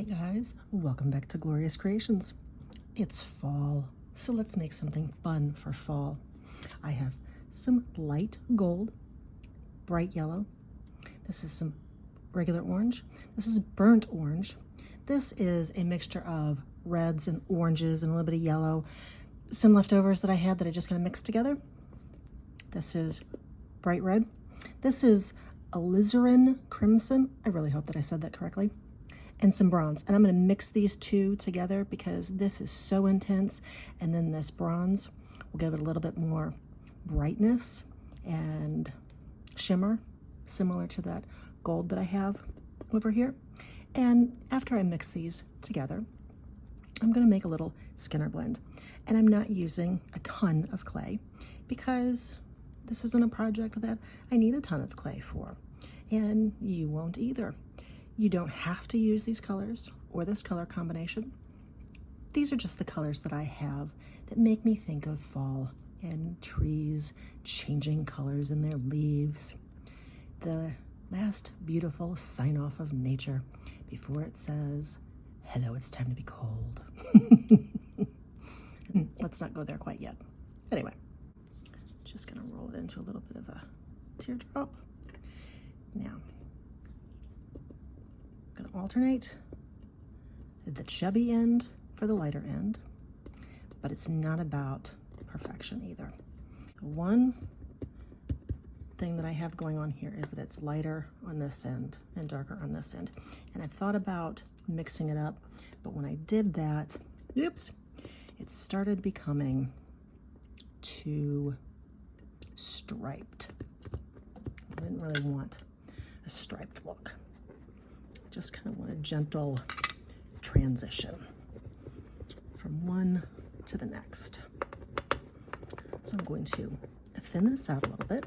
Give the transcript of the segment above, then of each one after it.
Guys, welcome back to Glorious Creations. It's fall, so let's make something fun for fall. I have some light gold, bright yellow. This is some regular orange. This is burnt orange. This is a mixture of reds and oranges and a little bit of yellow. Some leftovers that I had that I just kind of mixed together. This is bright red. This is alizarin crimson. I really hope that I said that correctly. And some bronze. And I'm going to mix these two together because this is so intense. And then this bronze will give it a little bit more brightness and shimmer, similar to that gold that I have over here. And after I mix these together, I'm going to make a little Skinner blend. And I'm not using a ton of clay because this isn't a project that I need a ton of clay for. And you won't either. You don't have to use these colors or this color combination. These are just the colors that I have that make me think of fall and trees changing colors in their leaves. The last beautiful sign off of nature before it says, hello, it's time to be cold. Let's not go there quite yet. Anyway, just gonna roll it into a little bit of a teardrop. Now, going to alternate the chubby end for the lighter end, but it's not about perfection either. One thing that I have going on here is that it's lighter on this end and darker on this end. And I thought about mixing it up, but when I did that, oops, it started becoming too striped. I didn't really want a striped look. Just kind of want a gentle transition from one to the next. So I'm going to thin this out a little bit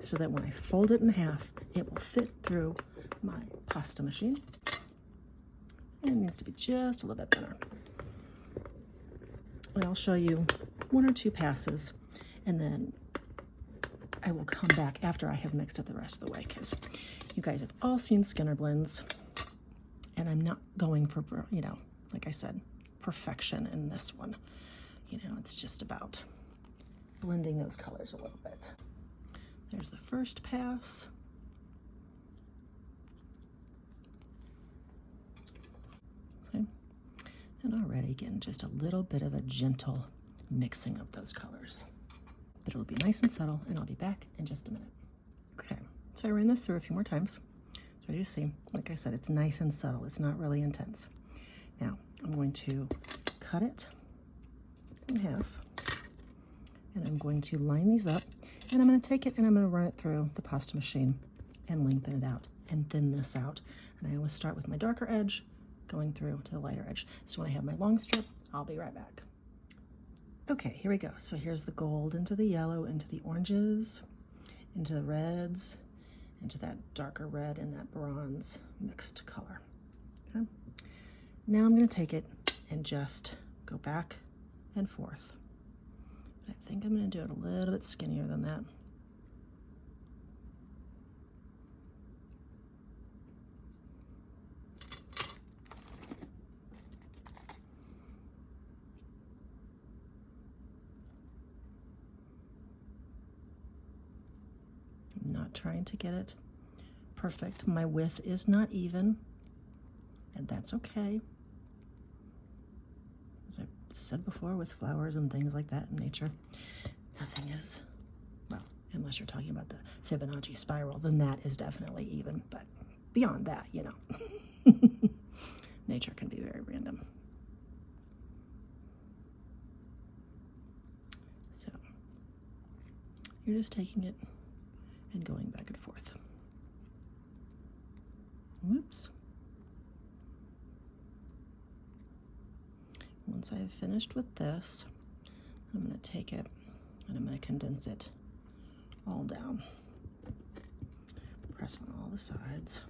so that when I fold it in half, it will fit through my pasta machine. And it needs to be just a little bit thinner. And I'll show you one or two passes, and then I will come back after I have mixed it the rest of the way, because you guys have all seen Skinner blends. And I'm not going for, like I said, perfection in this one. It's just about blending those colors a little bit. There's the first pass. See? And already getting just a little bit of a gentle mixing of those colors. But it'll be nice and subtle, and I'll be back in just a minute. Okay, so I ran this through a few more times. So you see, like I said, it's nice and subtle. It's not really intense. Now, I'm going to cut it in half, and I'm going to line these up, and I'm going to take it and I'm going to run it through the pasta machine and lengthen it out and thin this out. And I always start with my darker edge going through to the lighter edge. So when I have my long strip, I'll be right back. Okay, here we go. So here's the gold into the yellow, into the oranges, into the reds, into that darker red and that bronze mixed color. Okay. Now I'm going to take it and just go back and forth. I think I'm going to do it a little bit skinnier than that. I'm not trying to get it perfect. My width is not even, and that's okay. As I've said before, with flowers and things like that in nature, nothing is, well, unless you're talking about the Fibonacci spiral, then that is definitely even. But beyond that, nature can be very random. So you're just taking it and going back and forth. Whoops. Once I have finished with this, I'm going to take it and I'm going to condense it all down. Press on all the sides.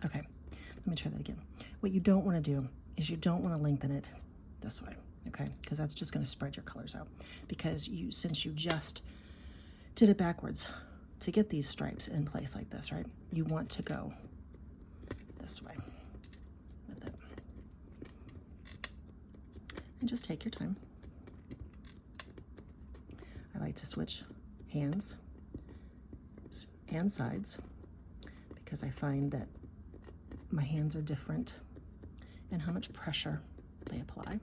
Okay, let me try that again. What you don't want to do is you don't want to lengthen it this way. okay? Because that's just gonna spread your colors out. Because since you just did it backwards, to get these stripes in place like this, right? You want to go this way with it. And just take your time. I like to switch hands and sides because I find that my hands are different and how much pressure they apply.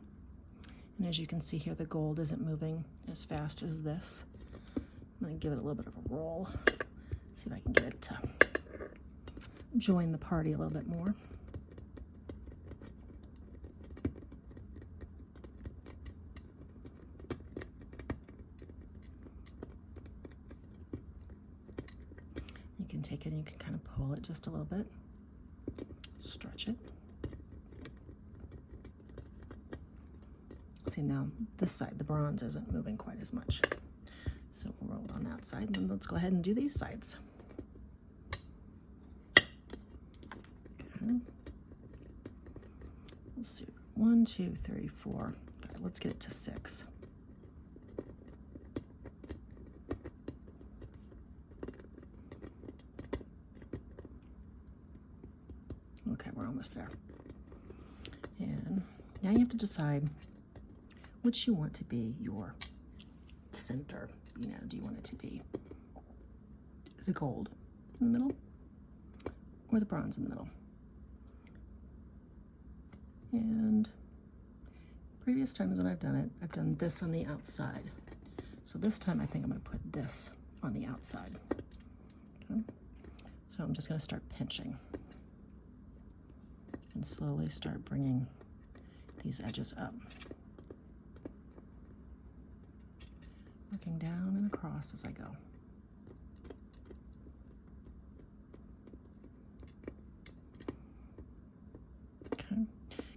And as you can see here, the gold isn't moving as fast as this. I'm gonna give it a little bit of a roll. See if I can get it to join the party a little bit more. You can take it and you can kind of pull it just a little bit, stretch it. See now, this side, the bronze isn't moving quite as much. So we'll roll it on that side, and then let's go ahead and do these sides. Okay. Let's see, 1, 2, 3, 4. Okay, let's get it to 6. Okay, we're almost there. And now you have to decide which you want to be your center. You know, do you want it to be the gold in the middle or the bronze in the middle? And previous times when I've done it, I've done this on the outside. So this time I think I'm going to put this on the outside. Okay. So I'm just going to start pinching and slowly start bringing these edges up. Working down and across as I go. Okay,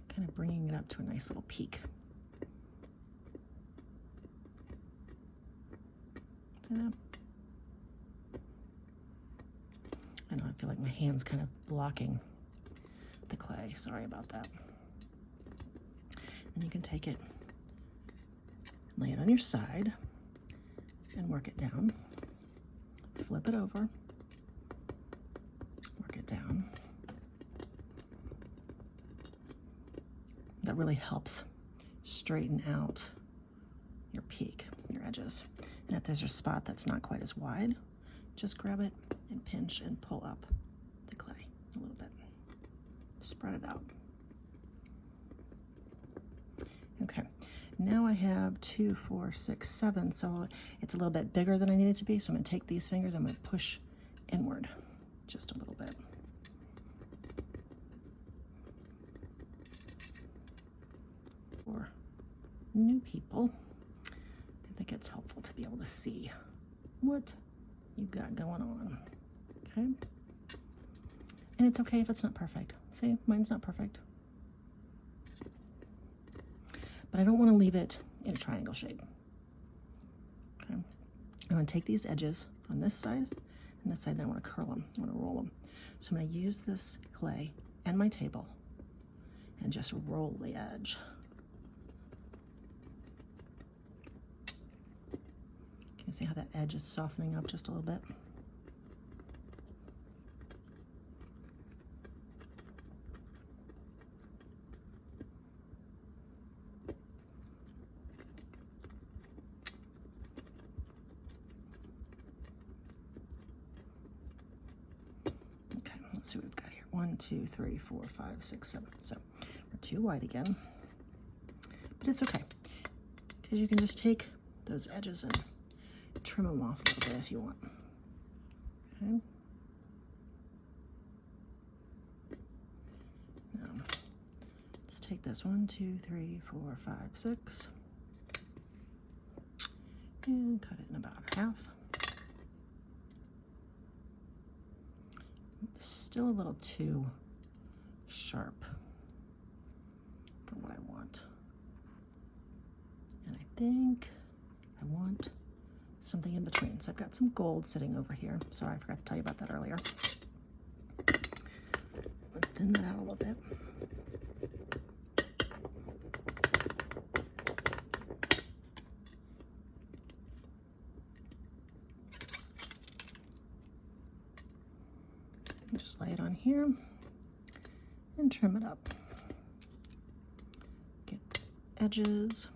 kind of bringing it up to a nice little peak. See that? I know, I feel like my hand's kind of blocking the clay. Sorry about that. And you can take it, lay it on your side, and work it down. Flip it over, work it down. That really helps straighten out your peak, your edges. And if there's a spot that's not quite as wide, just grab it and pinch and pull up the clay a little bit. Spread it out. Okay. Now I have 2, 4, 6, 7, so it's a little bit bigger than I need it to be. So I'm going to take these fingers, I'm going to push inward just a little bit. For new people, I think it's helpful to be able to see what you've got going on. Okay? And it's okay if it's not perfect. See, mine's not perfect. But I don't want to leave it in a triangle shape. Okay. I'm going to take these edges on this side and this side, and I want to curl them. I want to roll them. So I'm going to use this clay and my table and just roll the edge. Can you see how that edge is softening up just a little bit? Let's see what we've got here. 1, 2, 3, 4, 5, 6, 7. So we're too wide again, but it's okay because you can just take those edges and trim them off a little bit if you want. Okay. Now let's take this 1, 2, 3, 4, 5, 6, and cut it in about half. Still a little too sharp for what I want. And I think I want something in between. So I've got some gold sitting over here. Sorry, I forgot to tell you about that earlier. Thin that out a little bit. Just lay it on here and trim it up. Get the edges.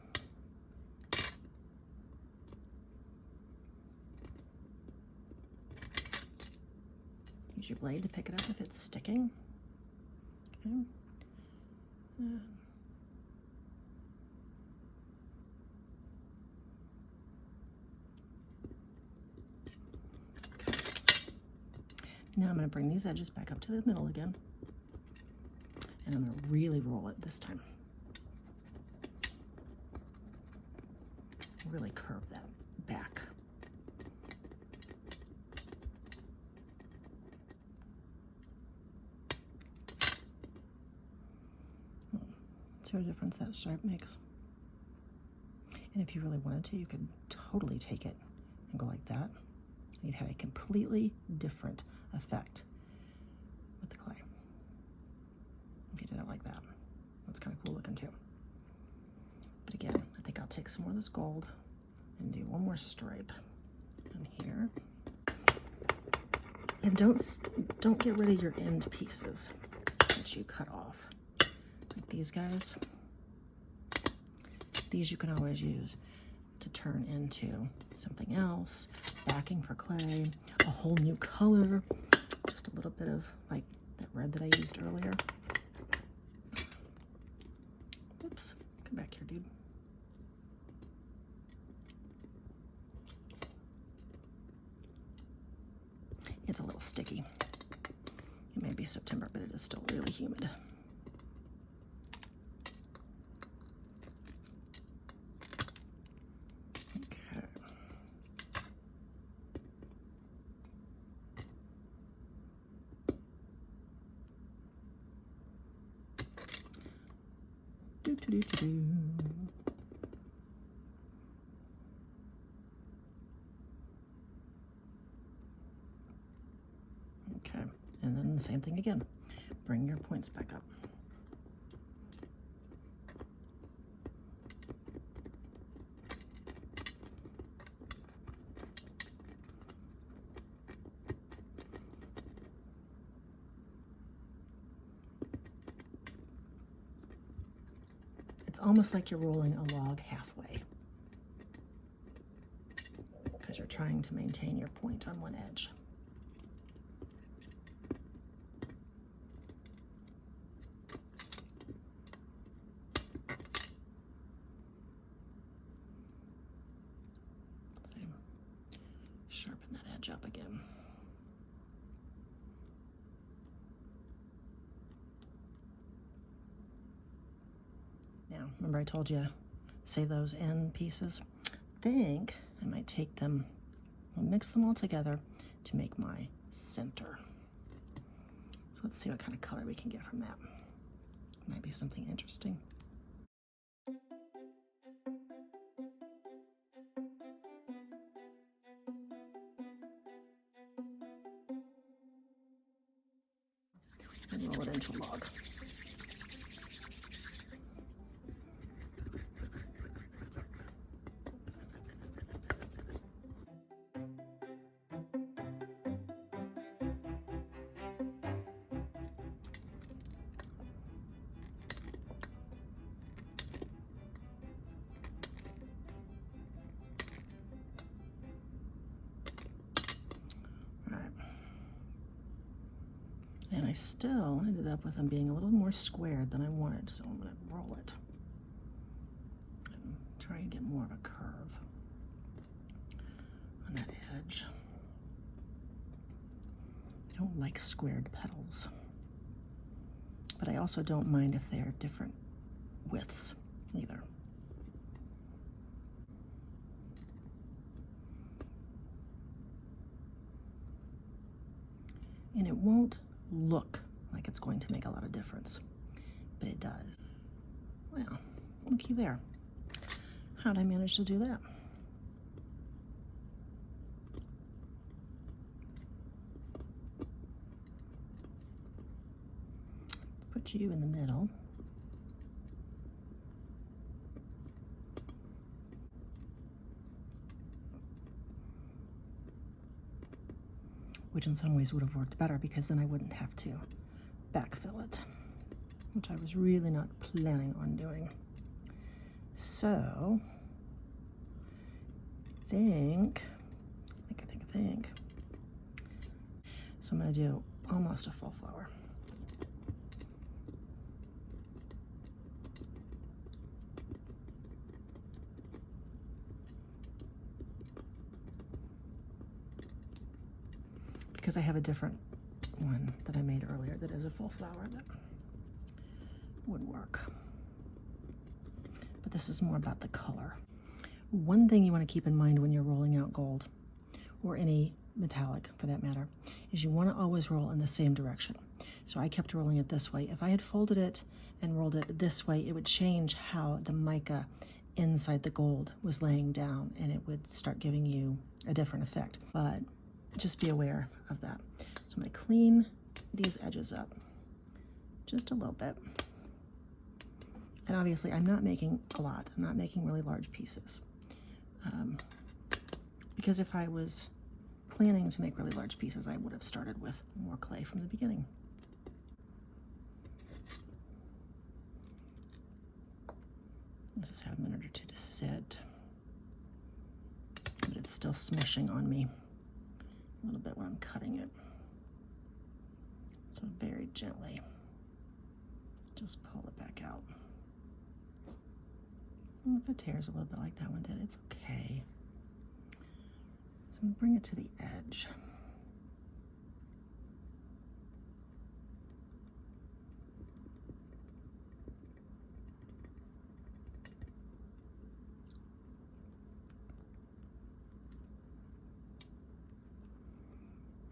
Use your blade to pick it up if it's sticking. Okay. Now I'm going to bring these edges back up to the middle again, and I'm going to really roll it this time. Really curve that back. See what a difference that stripe makes? And if you really wanted to, you could totally take it and go like that. You'd have a completely different effect with the clay. If you did it like that. That's kind of cool looking too. But again, I think I'll take some more of this gold and do one more stripe in here. And don't get rid of your end pieces that you cut off. Like these guys. These you can always use to turn into something else, backing for clay, a whole new color, just a little bit of like that red that I used earlier. Oops, come back here, dude. It's a little sticky. It may be September, but it is still really humid. Okay, and then the same thing again. Bring your points back up. Almost like you're rolling a log halfway because you're trying to maintain your point on one edge. Sharpen that edge up again. Now, remember I told you, save those end pieces? I think I might take them, I'll mix them all together to make my center. So let's see what kind of color we can get from that. Might be something interesting. And roll it into a log. And I still ended up with them being a little more squared than I wanted, so I'm going to roll it and try and get more of a curve on that edge. I don't like squared petals, but I also don't mind if they're different widths either. And it won't look like it's going to make a lot of difference, but it does. Well, looky there. How'd I manage to do that? Put you in the middle. which in some ways would have worked better because then I wouldn't have to backfill it, which I was really not planning on doing. So, I think. So I'm going to do almost a full flower. Because I have a different one that I made earlier that is a full flower that would work. But this is more about the color. One thing you want to keep in mind when you're rolling out gold, or any metallic for that matter, is you want to always roll in the same direction. So I kept rolling it this way. If I had folded it and rolled it this way, it would change how the mica inside the gold was laying down, and it would start giving you a different effect. But just be aware of that. So I'm going to clean these edges up just a little bit. And obviously I'm not making a lot. I'm not making really large pieces. Because if I was planning to make really large pieces, I would have started with more clay from the beginning. Let's just have a minute or two to sit. But it's still smishing on me a little bit when I'm cutting it. So very gently, just pull it back out. And if it tears a little bit like that one did, it's okay. So I'm gonna bring it to the edge.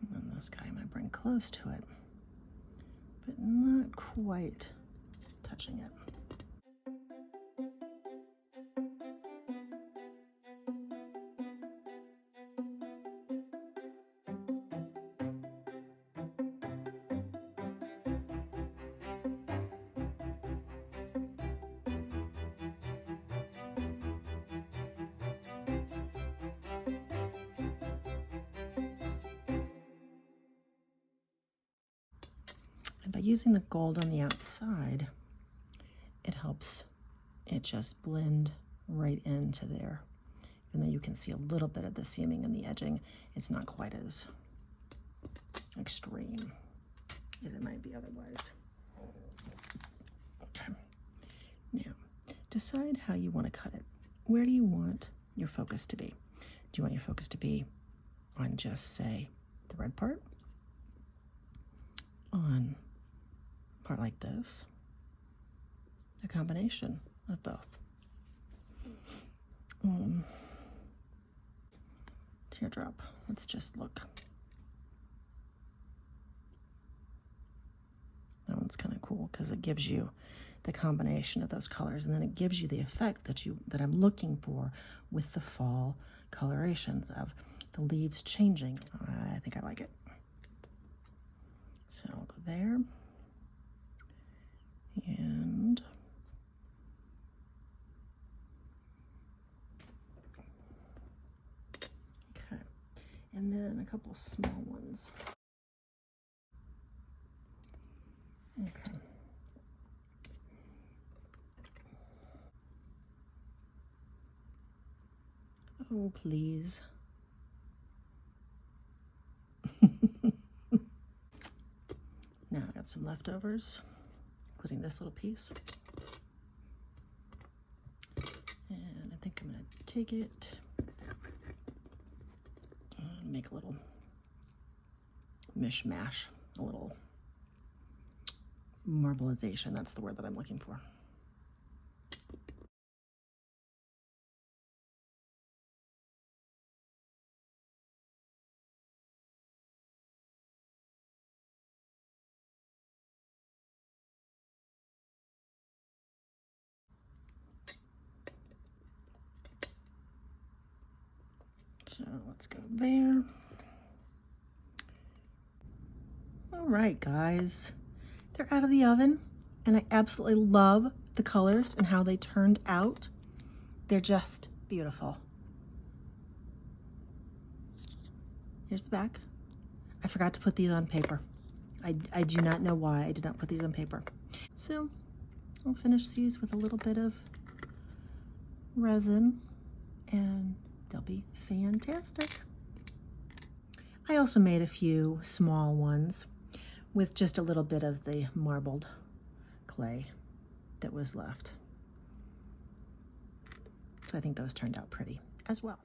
And then this guy I'm gonna bring close to it, but not quite touching it. And by using the gold on the outside, it helps it just blend right into there. And then you can see a little bit of the seaming and the edging. It's not quite as extreme as it might be otherwise. Okay. Now, decide how you want to cut it. Where do you want your focus to be? Do you want your focus to be on just, say, the red part? On part like this? A combination of both? Teardrop. Let's just look. That one's kind of cool because it gives you the combination of those colors, and then it gives you the effect that I'm looking for with the fall colorations of the leaves changing. I think I like it. So I'll go there. And okay. And then a couple small ones. Okay. Oh, please. Now I got some leftovers, including this little piece. And I think I'm going to take it and make a little mishmash, a little marbleization. That's the word that I'm looking for. So let's go there. All right, guys, they're out of the oven, and I absolutely love the colors and how they turned out. They're just beautiful. Here's the back. I forgot to put these on paper. I do not know why I did not put these on paper. So I'll finish these with a little bit of resin and they'll be fantastic. I also made a few small ones with just a little bit of the marbled clay that was left. So I think those turned out pretty as well.